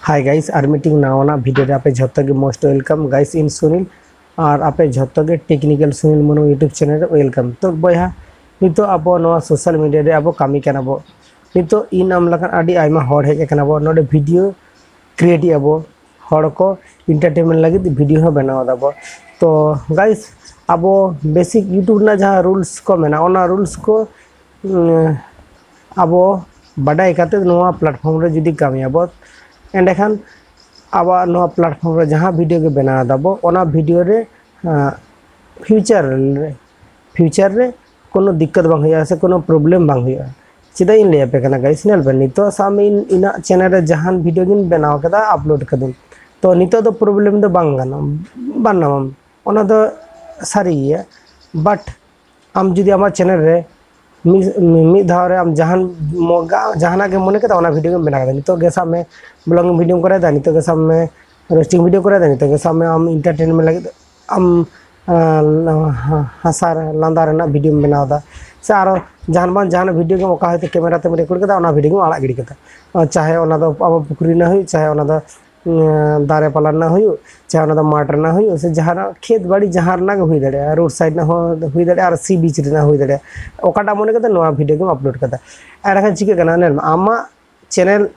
हाय guys आर मीटिंग नावाना वीडियो रे आपे झत्तो गे मोस्ट वेलकम गाइस इन सुनील और आपे झत्तो गे टेक्निकल सुनील मनो यूट्यूब चैनल रे वेलकम। तो बया नितो अब नवा सोशल मीडिया रे अब कामी कना बो नितो इन आम लखन आडी आइमा हॉड हेज कना बो नोडे वीडियो क्रिएट अब हॉड को एंटरटेनमेंट लगी वीडियो हो बनाव दाबो। तो गाइस अब बेसिक यूट्यूब ना जहां रूल्स को मेना ओना रूल्स को अब बाडाय काते नवा प्लेटफॉर्म रे जुदी कामी अब एंडेखान अब नवा प्लेटफॉर्म रे जहां वीडियो के बना दाबो ओना वीडियो रे फ्यूचर रे कोनो दिक्कत बांग होया से कोनो प्रॉब्लम बांग होया चिदा इन ले पे कना गाइस नेल बन नितो सामे इना चैनल रे जहां वीडियो गिन बनाव कदा अपलोड कदम तो नितो दो प्रॉब्लम दो बांग गाना बनाम ओना दो सारी है बट आम जुदी आमा चैनल रे मी धाव रे आम जहाना के मने कदा ओना वीडियो के बना कदा नितो के सामने ब्लॉगिंग वीडियो करे दा नितो के सामने रोस्टिंग वीडियो करे दा नितो के सामने आम एंटरटेनमेंट लगे आम हसार लांदार ना वीडियो बनाव दा से आरो जहान वीडियो के मौका होते कैमरा ते रिकॉर्ड कदा ओना वीडियो आड़ा गिड़ी कदा चाहे ओना दो अब पुकुरी ना हुई चाहे ओना दो दारे पाला ना हुई चाहे ओना दो माटर ना हुई से जहां खेत बाड़ी जहां ना हुई दड़े रोड साइड ना हुई दड़े और सी बीच रे ना हुई दड़े ओकाटा मने कदा नवा वीडियो के अपलोड कदा एडा चिके कना नेल आमा चैनल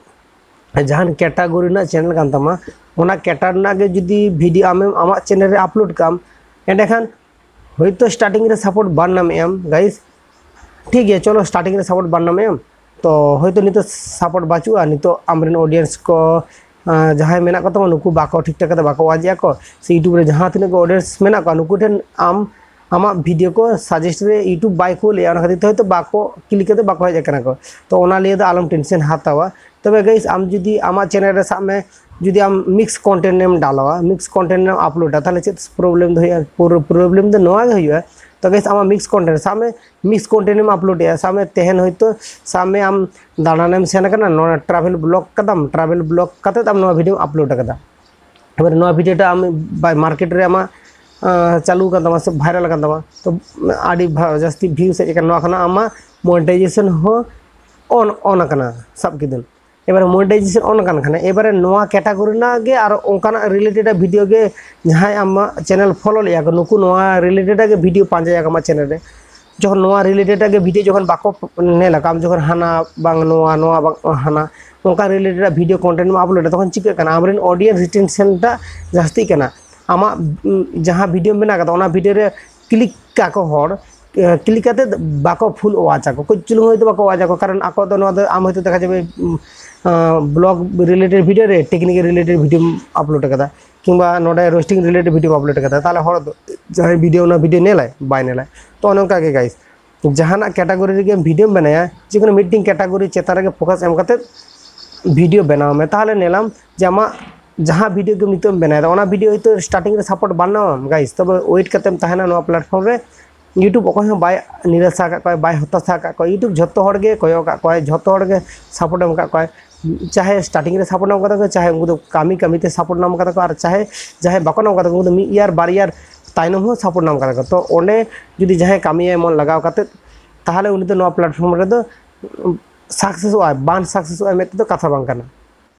जहान कैटेगरी ना चैनल कान तमा ओना कैटेगरी ना के जुदी वीडियो आम आमा चैनल रे अपलोड काम एंडेखान होयतो स्टार्टिंग रे सपोर्ट बान नाम एम गाइस ठीक है चलो स्टार्टिंग रे सपोर्ट बान नाम एम तो होयतो नितो सपोर्ट बाचुआ नितो आमरेन ऑडियंस को जहां मेना को तो नुकु बाको ठीक ठाक बाको वाजिया को से यूट्यूब रे जहां तिने ऑडियंस मेना को नुकु ठेन आम आमा वीडियो को सजेस्ट रे यूट्यूब बाय को ले आना खातिर तो बाको क्लिक करते बाको हेज कना को तो ओना लिए तो आलम टेंशन हातावा तबे गाइस आम जुदी आमा चैनल रे साब में जुदी आम मिक्स कंटेंट नेम डालवा मिक्स कंटेंट नेम अपलोड ताले चेत प्रॉब्लम दो होया प्रॉब्लम दो नवा गे होया तो गाइस आमा मिक्स कंटेंट साब में मिक्स कंटेंट नेम अपलोड या साब में तेहन होयतो साब में आम दानानेम सेन कना नो ट्रैवल ब्लॉग कदम ट्रैवल ब्लॉग कते आम नवा वीडियो अपलोड कदा एबार नवा वीडियो टा आम बाय मार्केट रे आमा चालू कर दमा से वायरल कर दमा तो आडी जस्ती व्यू से नवा खाना आमा मोनेटाइजेशन हो ऑन करना सब किदन एबार मोनेटाइजेशन ऑन करना खाना एबार नवा कैटेगरी ना गे और ओंकाना रिलेटेड वीडियो गे जहां आमा चैनल फॉलो लिया को नुकु नवा रिलेटेड गे वीडियो पांजाया आमा चैनल रे जखन नवा रिलेटेड गे वीडियो जखन बाको नेला काम जखन हाना बांग नवा बांग हाना ओंका रिलेटेड वीडियो कंटेंट में अपलोड तखन चिके कना आमरेन ऑडियंस रिटेंशन टा जास्ती कना आमा जहां वीडियो बना कदा ओना वीडियो रे क्लिक काको हर क्लिक करते बाको फुल वाच को कुछ चुलुंग होइतो बाको वाच को कारण आको तो नवा आम होइतो देखा जाबे ब्लॉग रिलेटेड वीडियो रे टेक्निकल रिलेटेड वीडियो अपलोड कदा किंबा नोडे रोस्टिंग रिलेटेड वीडियो अपलोड कदा ताले हर जहां वीडियो ना वीडियो नेलाय बाय नेलाय तो अनका के गाइस जहाना कैटेगरी रे वीडियो बनाया जे कोनो मीटिंग कैटेगरी चेता रे फोकस एम करते वीडियो बनाव में ताले नेलाम जमा जहां वीडियो के नितो बनाया ओना वीडियो तो स्टार्टिंग रे सपोर्ट बाना गाइस तब वेट करते तहना नवा प्लेटफॉर्म रे यूट्यूब अको हो बाय निराशा का कोई बाय हताशा का कोई यूट्यूब झत्तो हर गे कोयो का कोई झत्तो हर गे सपोर्ट एम का कोई चाहे स्टार्टिंग रे सपोर्ट नाम कदा चाहे उनको कामी कामीते सपोर्ट नाम कदा और चाहे बाको नाम कदा उनको मी यार बार यार ताइनम हो सपोर्ट नाम कदा तो ओने जुदी चाहे कामी मन लगाव काते ताहले उनी तो नवा प्लेटफॉर्म रे तो सक्सेस बान सक्सेस में तो कथा बांग करना।